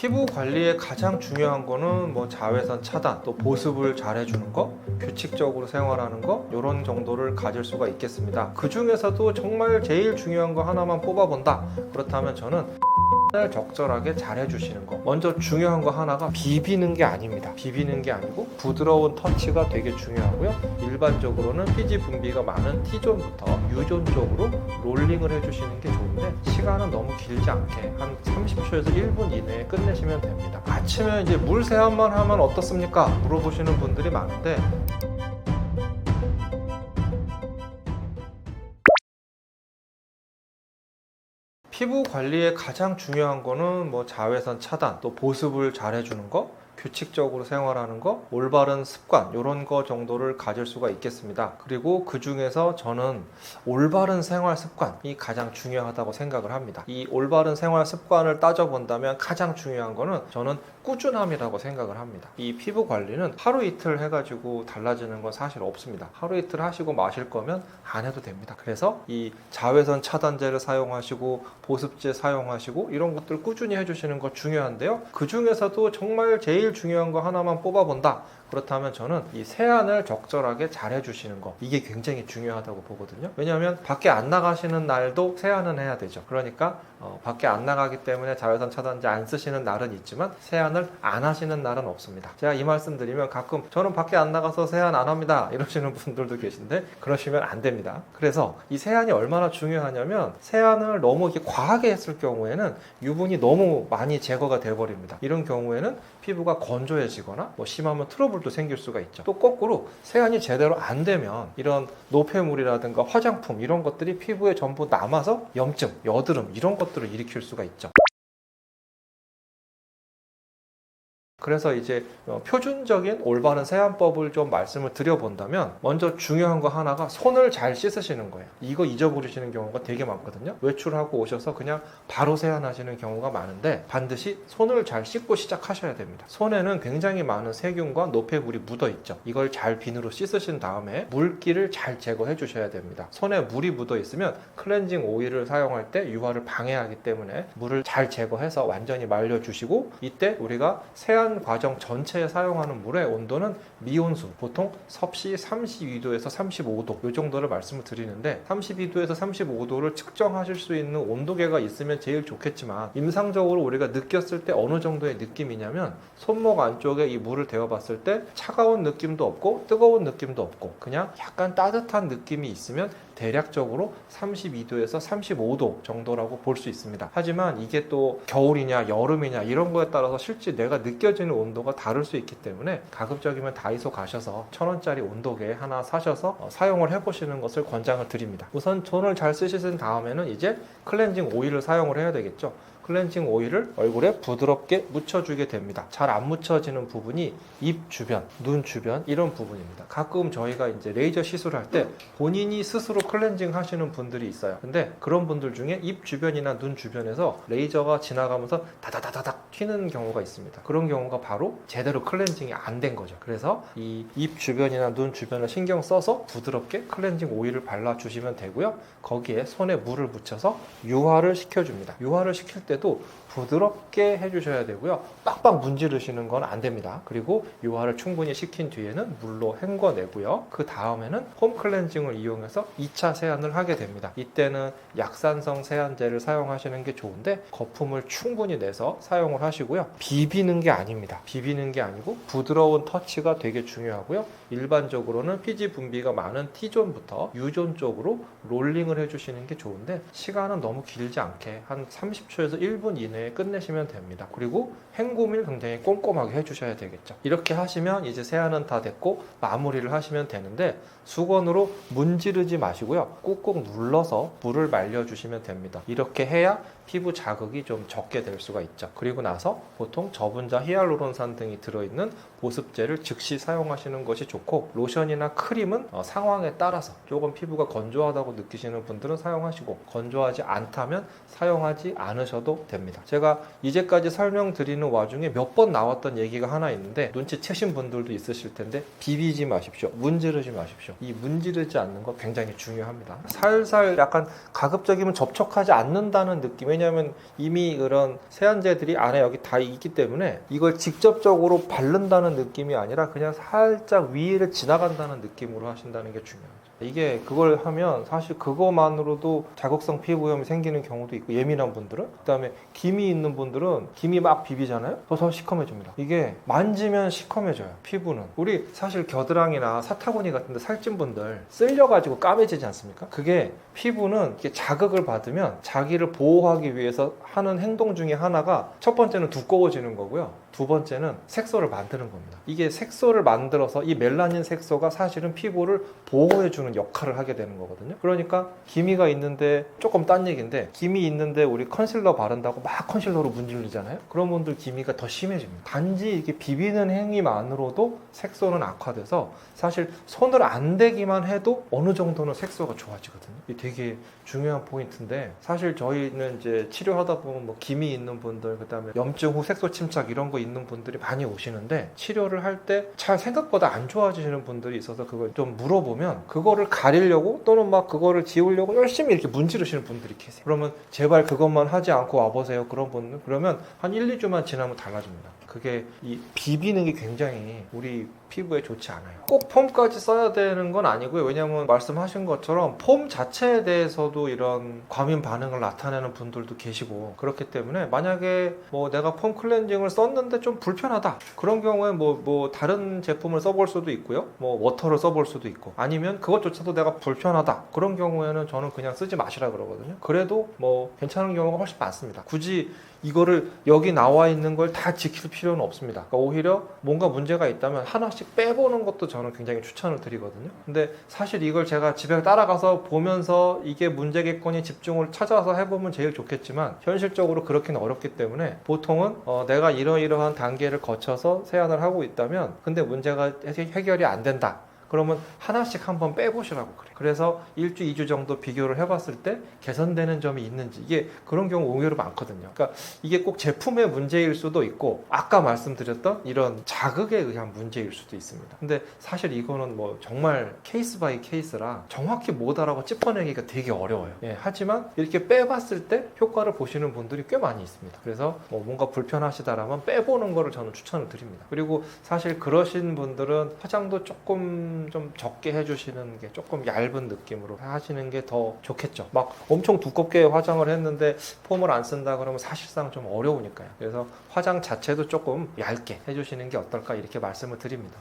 피부 관리에 가장 중요한 거는 뭐 자외선 차단, 또 보습을 잘 해주는 거, 규칙적으로 생활하는 거, 이런 정도를 가질 수가 있겠습니다. 그 중에서도 정말 제일 중요한 거 하나만 뽑아본다. 그렇다면 저는 을 적절하게 잘 해주시는 거. 먼저 중요한 거 하나가 비비는 게 아닙니다. 비비는 게 아니고 부드러운 터치가 되게 중요하고요. 일반적으로는 피지 분비가 많은 T존부터 U존 쪽으로 롤링을 해주시는 게 좋은데, 시간은 너무 길지 않게 한 30초에서 1분 이내에 끝내시면 됩니다. 아침에 이제 물 세안만 하면 어떻습니까? 물어보시는 분들이 많은데, 피부 관리에 가장 중요한 거는 뭐 자외선 차단, 또 보습을 잘 해주는 거, 규칙적으로 생활하는 거, 올바른 습관, 이런 거 정도를 가질 수가 있겠습니다. 그리고 그 중에서 저는 올바른 생활 습관이 가장 중요하다고 생각을 합니다. 이 올바른 생활 습관을 따져본다면 가장 중요한 거는 저는 꾸준함이라고 생각을 합니다. 이 피부 관리는 하루 이틀 해가지고 달라지는 건 사실 없습니다. 하루 이틀 하시고 마실 거면 안 해도 됩니다. 그래서 이 자외선 차단제를 사용하시고 보습제 사용하시고 이런 것들 꾸준히 해주시는 거 중요한데요. 그 중에서도 정말 제일 중요한 거 하나만 뽑아본다. 그렇다면 저는 이 세안을 적절하게 잘 해주시는 거, 이게 굉장히 중요하다고 보거든요. 왜냐하면 밖에 안 나가시는 날도 세안은 해야 되죠. 그러니까 밖에 안 나가기 때문에 자외선 차단제 안 쓰시는 날은 있지만 세안을 안 하시는 날은 없습니다. 제가 이 말씀 드리면 가끔 저는 밖에 안 나가서 세안 안 합니다 이러시는 분들도 계신데, 그러시면 안 됩니다. 그래서 이 세안이 얼마나 중요하냐면, 세안을 너무 이렇게 과하게 했을 경우에는 유분이 너무 많이 제거가 돼버립니다. 이런 경우에는 피부가 건조해지거나 뭐 심하면 트러블도 생길 수가 있죠. 또 거꾸로 세안이 제대로 안 되면 이런 노폐물이라든가 화장품 이런 것들이 피부에 전부 남아서 염증, 여드름 이런 것들을 일으킬 수가 있죠. 그래서 이제 표준적인 올바른 세안법을 좀 말씀을 드려본다면, 먼저 중요한 거 하나가 손을 잘 씻으시는 거예요. 이거 잊어버리시는 경우가 되게 많거든요. 외출하고 오셔서 그냥 바로 세안하시는 경우가 많은데, 반드시 손을 잘 씻고 시작하셔야 됩니다. 손에는 굉장히 많은 세균과 노폐물이 묻어 있죠. 이걸 잘 비누로 씻으신 다음에 물기를 잘 제거해 주셔야 됩니다. 손에 물이 묻어 있으면 클렌징 오일을 사용할 때 유화를 방해하기 때문에 물을 잘 제거해서 완전히 말려주시고, 이때 우리가 세안 과정 전체에 사용하는 물의 온도는 미온수, 보통 섭씨 32도에서 35도 이 정도를 말씀을 드리는데, 32도에서 35도를 측정하실 수 있는 온도계가 있으면 제일 좋겠지만, 임상적으로 우리가 느꼈을 때 어느 정도의 느낌이냐면, 손목 안쪽에 이 물을 데워봤을 때 차가운 느낌도 없고 뜨거운 느낌도 없고 그냥 약간 따뜻한 느낌이 있으면 대략적으로 32도에서 35도 정도라고 볼 수 있습니다. 하지만 이게 또 겨울이냐 여름이냐 이런 거에 따라서 실제 내가 느껴지는 온도가 다를 수 있기 때문에, 가급적이면 다이소 가셔서 1,000원짜리 온도계 하나 사셔서 사용을 해보시는 것을 권장을 드립니다. 우선 손을 잘 쓰신 다음에는 이제 클렌징 오일을 사용을 해야 되겠죠. 클렌징 오일을 얼굴에 부드럽게 묻혀주게 됩니다. 잘 안 묻혀지는 부분이 입 주변, 눈 주변 이런 부분입니다. 가끔 저희가 이제 레이저 시술할 때 본인이 스스로 클렌징 하시는 분들이 있어요. 근데 그런 분들 중에 입 주변이나 눈 주변에서 레이저가 지나가면서 다다다다닥 튀는 경우가 있습니다. 그런 경우가 바로 제대로 클렌징이 안 된 거죠. 그래서 이 입 주변이나 눈 주변을 신경 써서 부드럽게 클렌징 오일을 발라주시면 되고요. 거기에 손에 물을 묻혀서 유화를 시켜줍니다. 유화를 시킬 때도 부드럽게 해주셔야 되고요. 빡빡 문지르시는 건 안 됩니다. 그리고 유화를 충분히 식힌 뒤에는 물로 헹궈내고요. 그 다음에는 홈 클렌징을 이용해서 2차 세안을 하게 됩니다. 이때는 약산성 세안제를 사용하시는 게 좋은데, 거품을 충분히 내서 사용을 하시고요. 비비는 게 아닙니다. 비비는 게 아니고 부드러운 터치가 되게 중요하고요. 일반적으로는 피지 분비가 많은 T존부터 U존 쪽으로 롤링을 해주시는 게 좋은데, 시간은 너무 길지 않게 한 30초에서 1분 이내에 끝내시면 됩니다. 그리고 헹굼을 굉장히 꼼꼼하게 해주셔야 되겠죠. 이렇게 하시면 이제 세안은 다 됐고 마무리를 하시면 되는데, 수건으로 문지르지 마시고요. 꾹꾹 눌러서 물을 말려주시면 됩니다. 이렇게 해야 피부 자극이 좀 적게 될 수가 있죠. 그리고 나서 보통 저분자 히알루론산 등이 들어있는 보습제를 즉시 사용하시는 것이 좋고, 로션이나 크림은 상황에 따라서 조금 피부가 건조하다고 느끼시는 분들은 사용하시고, 건조하지 않다면 사용하지 않으셔도 됩니다. 제가 이제까지 설명드리는 와중에 몇 번 나왔던 얘기가 하나 있는데, 눈치채신 분들도 있으실 텐데, 비비지 마십시오. 문지르지 마십시오. 이 문지르지 않는 거 굉장히 중요합니다. 살살 약간 가급적이면 접촉하지 않는다는 느낌, 왜냐하면 이미 그런 세안제들이 안에 안에 여기 다 있기 때문에 이걸 직접적으로 바른다는 느낌이 아니라 그냥 살짝 위를 지나간다는 느낌으로 하신다는 게 중요하죠. 이게 그걸 하면 사실 그것만으로도 자극성 피부염이 생기는 경우도 있고, 예민한 분들은, 그다음에 기미 있는 분들은 기미 막 비비잖아요. 더 시커매집니다. 이게 만지면 시커매져요. 피부는 우리 사실 겨드랑이나 사타구니 같은 데 살찐 분들 쓸려가지고 까매지지 않습니까? 그게 피부는 이렇게 자극을 받으면 자기를 보호하기 위해서 하는 행동 중에 하나가, 첫 번째는 두꺼워지는 거고요, 두 번째는 색소를 만드는 겁니다. 이게 색소를 만들어서 이 멜라닌 색소가 사실은 피부를 보호해주는 역할을 하게 되는 거거든요. 그러니까 기미가 있는데, 조금 딴 얘기인데, 기미 있는데 우리 컨실러 바른다고 막 컨실러로 문지르잖아요. 그런 분들 기미가 더 심해집니다. 단지 이렇게 비비는 행위만으로도 색소는 악화돼서 사실 손을 안 대기만 해도 어느 정도는 색소가 좋아지거든요. 이게 되게 중요한 포인트인데, 사실 저희는 이제 치료하다 보면 뭐 기미 있는 분들, 그다음에 염증 후 색소 침착 이런 거 있는 분들이 많이 오시는데, 치료를 할 때 잘 생각보다 안 좋아지시는 분들이 있어서 그걸 좀 물어보면 그거를 가리려고 또는 막 그거를 지우려고 열심히 이렇게 문지르시는 분들이 계세요. 그러면 제발 그것만 하지 않고 와보세요. 그런 분들 그러면 한 1, 2주만 지나면 달라집니다. 그게 이 비비는 게 굉장히 우리 피부에 좋지 않아요. 꼭 폼까지 써야 되는 건 아니고요. 왜냐하면 말씀하신 것처럼 폼 자체에 대해서도 이런 과민 반응을 나타내는 분들도 계시고, 그렇기 때문에 만약에 뭐 내가 폼 클렌징을 썼는데 좀 불편하다, 그런 경우에 뭐 다른 제품을 써볼 수도 있고요, 뭐 워터를 써볼 수도 있고, 아니면 그것조차도 내가 불편하다, 그런 경우에는 저는 그냥 쓰지 마시라 그러거든요. 그래도 뭐 괜찮은 경우가 훨씬 많습니다. 굳이 이거를 여기 나와 있는 걸 다 지킬 필요는 없습니다. 그러니까 오히려 뭔가 문제가 있다면 하나씩 빼보는 것도 저는 굉장히 추천을 드리거든요. 근데 사실 이걸 제가 집에 따라가서 보면서 이게 문제겠거니 집중을 찾아서 해보면 제일 좋겠지만, 현실적으로 그렇게는 어렵기 때문에 보통은 내가 이러이러한 단계를 거쳐서 세안을 하고 있다면, 근데 문제가 해결이 안 된다, 그러면 하나씩 한번 빼보시라고 그래요. 그래서 1주, 2주 정도 비교를 해봤을 때 개선되는 점이 있는지, 이게 그런 경우 의외로 많거든요. 그러니까 이게 꼭 제품의 문제일 수도 있고, 아까 말씀드렸던 이런 자극에 의한 문제일 수도 있습니다. 근데 사실 이거는 뭐 정말 케이스 바이 케이스라 정확히 뭐다라고 짚어내기가 되게 어려워요. 하지만 이렇게 빼봤을 때 효과를 보시는 분들이 꽤 많이 있습니다. 그래서 뭐 뭔가 불편하시다라면 빼보는 거를 저는 추천을 드립니다. 그리고 사실 그러신 분들은 화장도 조금 좀 적게 해주시는 게, 조금 얇은 느낌으로 하시는 게 더 좋겠죠. 막 엄청 두껍게 화장을 했는데 폼을 안 쓴다 그러면 사실상 좀 어려우니까요. 그래서 화장 자체도 조금 얇게 해주시는 게 어떨까, 이렇게 말씀을 드립니다.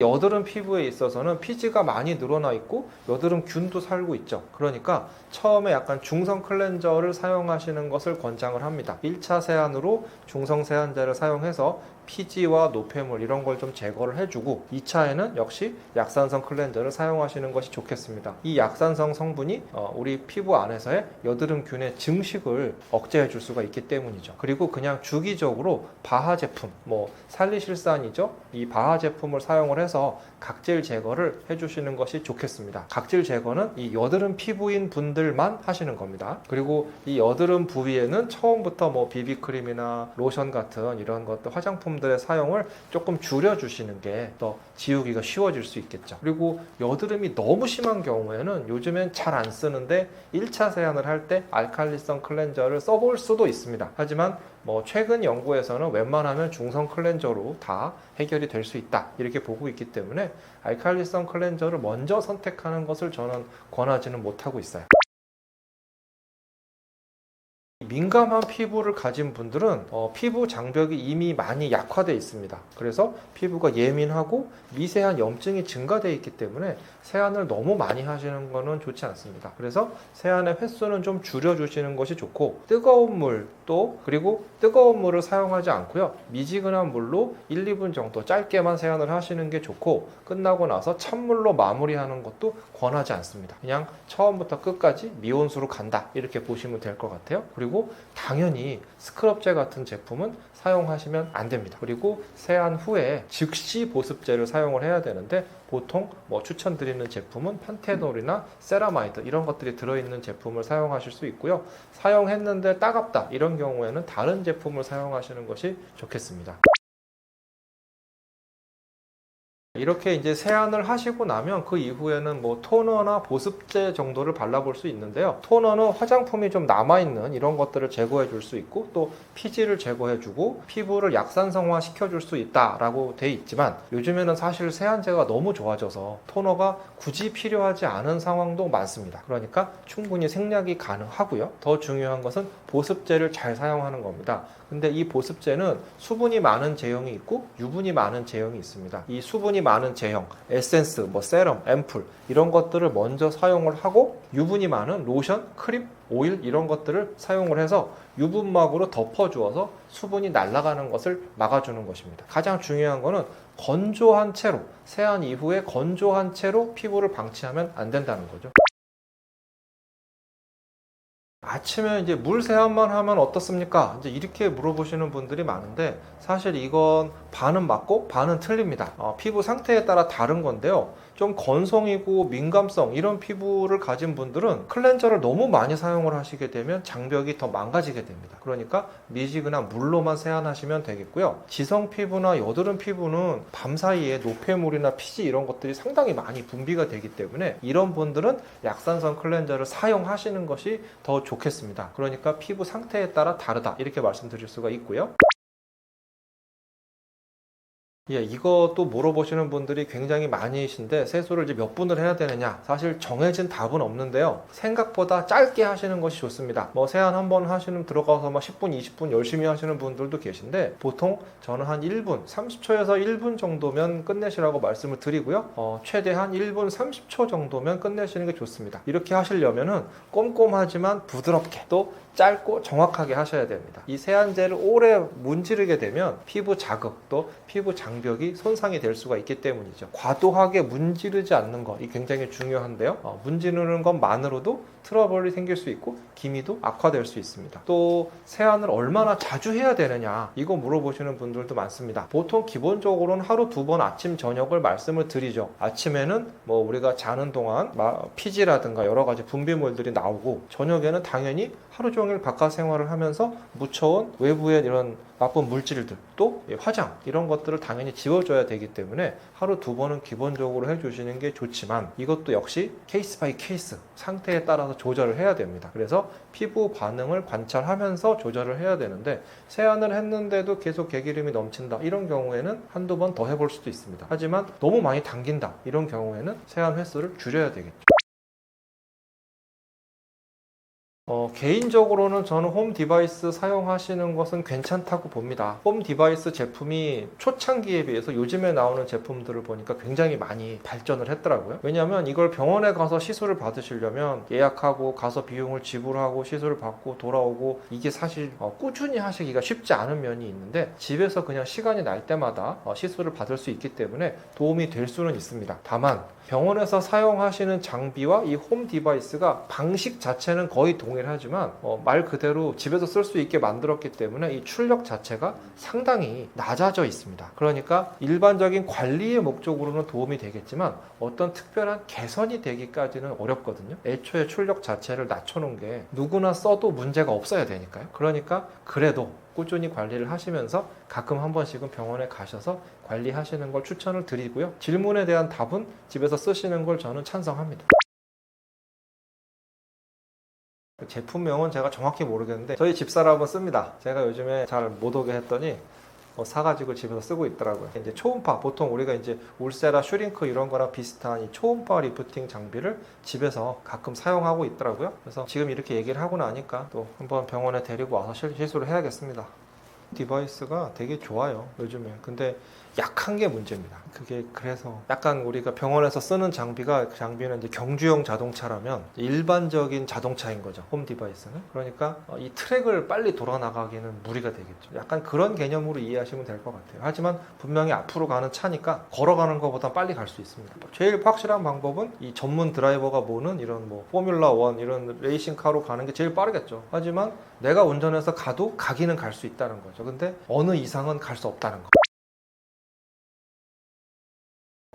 여드름 피부에 있어서는 피지가 많이 늘어나 있고 여드름 균도 살고 있죠. 그러니까 처음에 약간 중성 클렌저를 사용하시는 것을 권장을 합니다. 1차 세안으로 중성 세안제를 사용해서 피지와 노폐물 이런 걸 좀 제거를 해주고, 2차에는 역시 약산성 클렌저를 사용하시는 것이 좋겠습니다. 이 약산성 성분이 우리 피부 안에서의 여드름균의 증식을 억제해 줄 수가 있기 때문이죠. 그리고 그냥 주기적으로 바하 제품, 뭐 살리실산이죠, 이 바하 제품을 사용을 해서 각질 제거를 해주시는 것이 좋겠습니다. 각질 제거는 이 여드름 피부인 분들만 하시는 겁니다. 그리고 이 여드름 부위에는 처음부터 뭐 비비크림이나 로션 같은 이런 것들, 화장품들의 사용을 조금 줄여주시는 게 더 지우기가 쉬워질 수 있겠죠. 그리고 여드름이 너무 심한 경우에는 요즘엔 잘 안 쓰는데 1차 세안을 할 때 알칼리성 클렌저를 써볼 수도 있습니다. 하지만 뭐 최근 연구에서는 웬만하면 중성 클렌저로 다 해결이 될 수 있다, 이렇게 보고 있기 때문에 알칼리성 클렌저를 먼저 선택하는 것을 저는 권하지는 못하고 있어요. 민감한 피부를 가진 분들은 피부 장벽이 이미 많이 약화되어 있습니다. 그래서 피부가 예민하고 미세한 염증이 증가되어 있기 때문에 세안을 너무 많이 하시는 것은 좋지 않습니다. 그래서 세안의 횟수는 좀 줄여주시는 것이 좋고, 뜨거운 물 그리고 뜨거운 물을 사용하지 않고요, 미지근한 물로 1, 2분 정도 짧게만 세안을 하시는 게 좋고, 끝나고 나서 찬물로 마무리하는 것도 권하지 않습니다. 그냥 처음부터 끝까지 미온수로 간다, 이렇게 보시면 될 것 같아요. 그리고 당연히 스크럽제 같은 제품은 사용하시면 안 됩니다. 그리고 세안 후에 즉시 보습제를 사용을 해야 되는데, 보통 뭐 추천드리는 제품은 판테놀이나 세라마이드 이런 것들이 들어있는 제품을 사용하실 수 있고요. 사용했는데 따갑다, 이런 경우에는 다른 제품을 사용하시는 것이 좋겠습니다. 이렇게 이제 세안을 하시고 나면 그 이후에는 뭐 토너나 보습제 정도를 발라볼 수 있는데요. 토너는 화장품이 좀 남아있는 이런 것들을 제거해 줄 수 있고 또 피지를 제거해 주고 피부를 약산성화 시켜줄 수 있다라고 돼 있지만 요즘에는 사실 세안제가 너무 좋아져서 토너가 굳이 필요하지 않은 상황도 많습니다. 그러니까 충분히 생략이 가능하고요. 더 중요한 것은 보습제를 잘 사용하는 겁니다. 근데 이 보습제는 수분이 많은 제형이 있고 유분이 많은 제형이 있습니다. 이 수분이 많은 제형, 에센스, 뭐 세럼, 앰플 이런 것들을 먼저 사용을 하고 유분이 많은 로션, 크림, 오일 이런 것들을 사용을 해서 유분막으로 덮어주어서 수분이 날아가는 것을 막아주는 것입니다. 가장 중요한 거는 건조한 채로 세안 이후에 건조한 채로 피부를 방치하면 안 된다는 거죠. 아침에 이제 물 세안만 하면 어떻습니까? 이제 이렇게 물어보시는 분들이 많은데 사실 이건 반은 맞고 반은 틀립니다. 피부 상태에 따라 다른 건데요. 좀 건성이고 민감성 이런 피부를 가진 분들은 클렌저를 너무 많이 사용을 하시게 되면 장벽이 더 망가지게 됩니다. 그러니까 미지근한 물로만 세안하시면 되겠고요. 지성 피부나 여드름 피부는 밤 사이에 노폐물이나 피지 이런 것들이 상당히 많이 분비가 되기 때문에 이런 분들은 약산성 클렌저를 사용하시는 것이 더 좋겠습니다. 그러니까 피부 상태에 따라 다르다 이렇게 말씀드릴 수가 있고요. 예, 이것도 물어보시는 분들이 굉장히 많으신데 세수를 이제 몇 분을 해야 되느냐 사실 정해진 답은 없는데요. 생각보다 짧게 하시는 것이 좋습니다. 뭐 세안 한 번 하시는 들어가서 막 10분 20분 열심히 하시는 분들도 계신데 보통 저는 한 1분 30초에서 1분 정도면 끝내시라고 말씀을 드리고요. 최대한 1분 30초 정도면 끝내시는 게 좋습니다. 이렇게 하시려면은 꼼꼼하지만 부드럽게 또 짧고 정확하게 하셔야 됩니다. 이 세안제를 오래 문지르게 되면 피부 자극 또 피부 장벽이 손상이 될 수가 있기 때문이죠. 과도하게 문지르지 않는 거 이 굉장히 중요한데요. 문지르는 것만으로도 트러블이 생길 수 있고 기미도 악화될 수 있습니다. 또 세안을 얼마나 자주 해야 되느냐 이거 물어보시는 분들도 많습니다. 보통 기본적으로는 하루 2번 아침 저녁을 말씀을 드리죠. 아침에는 뭐 우리가 자는 동안 피지라든가 여러 가지 분비물들이 나오고 저녁에는 당연히 하루 종일 바깥 생활을 하면서 묻혀온 외부의 이런 나쁜 물질들 또 화장 이런 것들을 당연히 지워줘야 되기 때문에 하루 2번은 기본적으로 해주시는 게 좋지만 이것도 역시 케이스 바이 케이스 상태에 따라서 조절을 해야 됩니다. 그래서 피부 반응을 관찰하면서 조절을 해야 되는데 세안을 했는데도 계속 개기름이 넘친다 이런 경우에는 한두 번 더 해볼 수도 있습니다. 하지만 너무 많이 당긴다 이런 경우에는 세안 횟수를 줄여야 되겠죠. 개인적으로는 저는 홈 디바이스 사용하시는 것은 괜찮다고 봅니다. 홈 디바이스 제품이 초창기에 비해서 요즘에 나오는 제품들을 보니까 굉장히 많이 발전을 했더라고요. 왜냐하면 이걸 병원에 가서 시술을 받으시려면 예약하고 가서 비용을 지불하고 시술을 받고 돌아오고 이게 사실 꾸준히 하시기가 쉽지 않은 면이 있는데 집에서 그냥 시간이 날 때마다 시술을 받을 수 있기 때문에 도움이 될 수는 있습니다. 다만 병원에서 사용하시는 장비와 이 홈 디바이스가 방식 자체는 거의 동일하지만 말 그대로 집에서 쓸 수 있게 만들었기 때문에 이 출력 자체가 상당히 낮아져 있습니다. 그러니까 일반적인 관리의 목적으로는 도움이 되겠지만 어떤 특별한 개선이 되기까지는 어렵거든요. 애초에 출력 자체를 낮춰놓은 게 누구나 써도 문제가 없어야 되니까요. 그러니까 그래도 꾸준히 관리를 하시면서 가끔 한 번씩은 병원에 가셔서 관리하시는 걸 추천을 드리고요. 질문에 대한 답은 집에서 쓰시는 걸 저는 찬성합니다. 제품명은 제가 정확히 모르겠는데 저희 집사람은 씁니다. 제가 요즘에 잘 못 오게 했더니 사가지고 집에서 쓰고 있더라고요. 이제 초음파 보통 우리가 이제 울세라 슈링크 이런 거랑 비슷한 이 초음파 리프팅 장비를 집에서 가끔 사용하고 있더라고요. 그래서 지금 이렇게 얘기를 하고 나니까 또 한번 병원에 데리고 와서 시술을 해야겠습니다. 디바이스가 되게 좋아요 요즘에. 근데 약한 게 문제입니다. 그게 그래서 약간 우리가 병원에서 쓰는 장비는 이제 경주용 자동차라면 일반적인 자동차인 거죠 홈 디바이스는. 그러니까 이 트랙을 빨리 돌아나가기는 무리가 되겠죠. 약간 그런 개념으로 이해하시면 될 것 같아요. 하지만 분명히 앞으로 가는 차니까 걸어가는 것보다 빨리 갈 수 있습니다. 제일 확실한 방법은 이 전문 드라이버가 모는 이런 뭐 포뮬라 1 이런 레이싱카로 가는 게 제일 빠르겠죠. 하지만 내가 운전해서 가도 가기는 갈 수 있다는 거죠. 근데 어느 이상은 갈 수 없다는 거.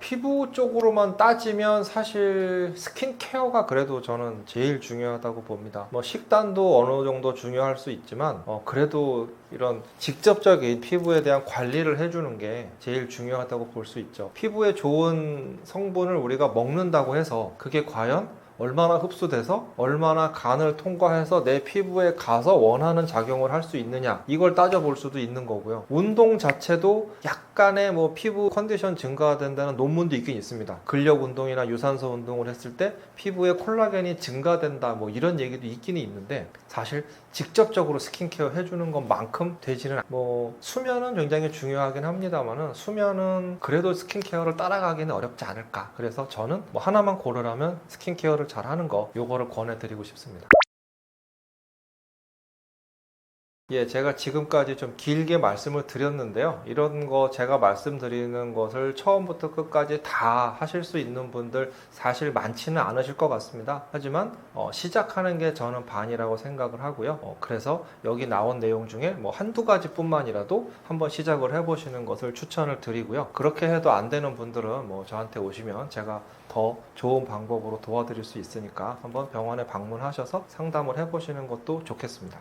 피부 쪽으로만 따지면 사실 스킨케어가 그래도 저는 제일 중요하다고 봅니다. 뭐 식단도 어느 정도 중요할 수 있지만 그래도 이런 직접적인 피부에 대한 관리를 해주는 게 제일 중요하다고 볼 수 있죠. 피부에 좋은 성분을 우리가 먹는다고 해서 그게 과연 얼마나 흡수돼서 얼마나 간을 통과해서 내 피부에 가서 원하는 작용을 할 수 있느냐, 이걸 따져볼 수도 있는 거고요. 운동 자체도 약간의 뭐 피부 컨디션 증가가 된다는 논문도 있긴 있습니다. 근력 운동이나 유산소 운동을 했을 때 피부에 콜라겐이 증가된다, 뭐 이런 얘기도 있기는 있는데, 사실 직접적으로 스킨케어 해주는 것만큼 되지는 뭐 수면은 굉장히 중요하긴 합니다만은 수면은 그래도 스킨케어를 따라가기는 어렵지 않을까. 그래서 저는 뭐 하나만 고르라면 스킨케어를 잘 하는 거, 요거를 권해드리고 싶습니다. 예, 제가 지금까지 좀 길게 말씀을 드렸는데요. 이런 거 제가 말씀드리는 것을 처음부터 끝까지 다 하실 수 있는 분들 사실 많지는 않으실 것 같습니다. 하지만 시작하는 게 저는 반이라고 생각을 하고요. 그래서 여기 나온 내용 중에 뭐 한두 가지뿐만이라도 한번 시작을 해보시는 것을 추천을 드리고요. 그렇게 해도 안 되는 분들은 뭐 저한테 오시면 제가 더 좋은 방법으로 도와드릴 수 있으니까 한번 병원에 방문하셔서 상담을 해보시는 것도 좋겠습니다.